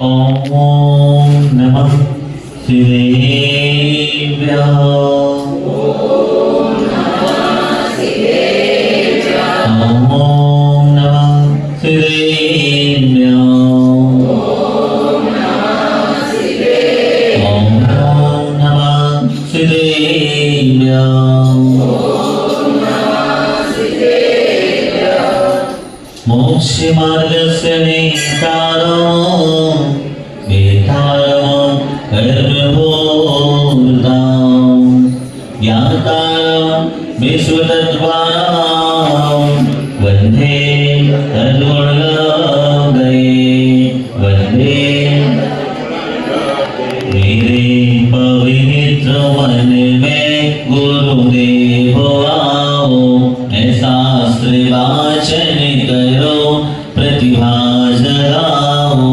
ओम नमः शिवाय। ओम नमः शिवाय। ओम नमः शिवाय। मोक्ष मार्गस्य नेतारं वेतारं कर्मभूतां ज्ञातारं विश्वतत्त्वानां वन्दे तद्गुणगणगये वन्दे मेरे पवित्र मन में गुरुदेव आओ, मैं शास्त्र वाचन करो प्रतिभा जगाओ।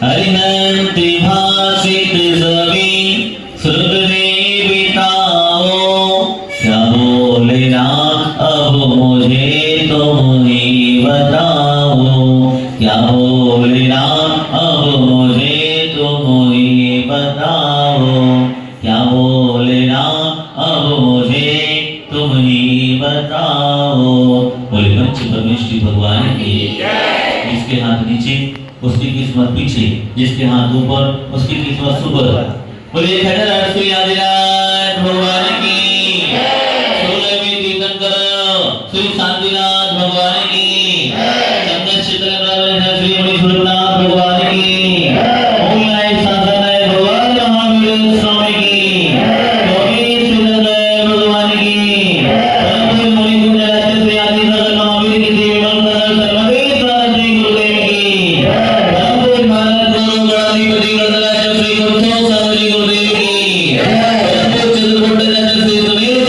हरिनंति भाषित सभी श्रुत देविताओ, क्या बोलना अब मुझे तुम ही बताओ। क्या बोलना अब मुझे तुम ही बताओ। क्या बोलना अब मुझे तुम ही बताओ। बोले पंच परमेश्वरी भगवान की। जिसके हाथ नीचे उसकी किस्मत पीछे, जिसके हाथ ऊपर उसकी किस्मत ऊपर। बोले खड़े राष्ट्रीय आदिनाथ भगवान की।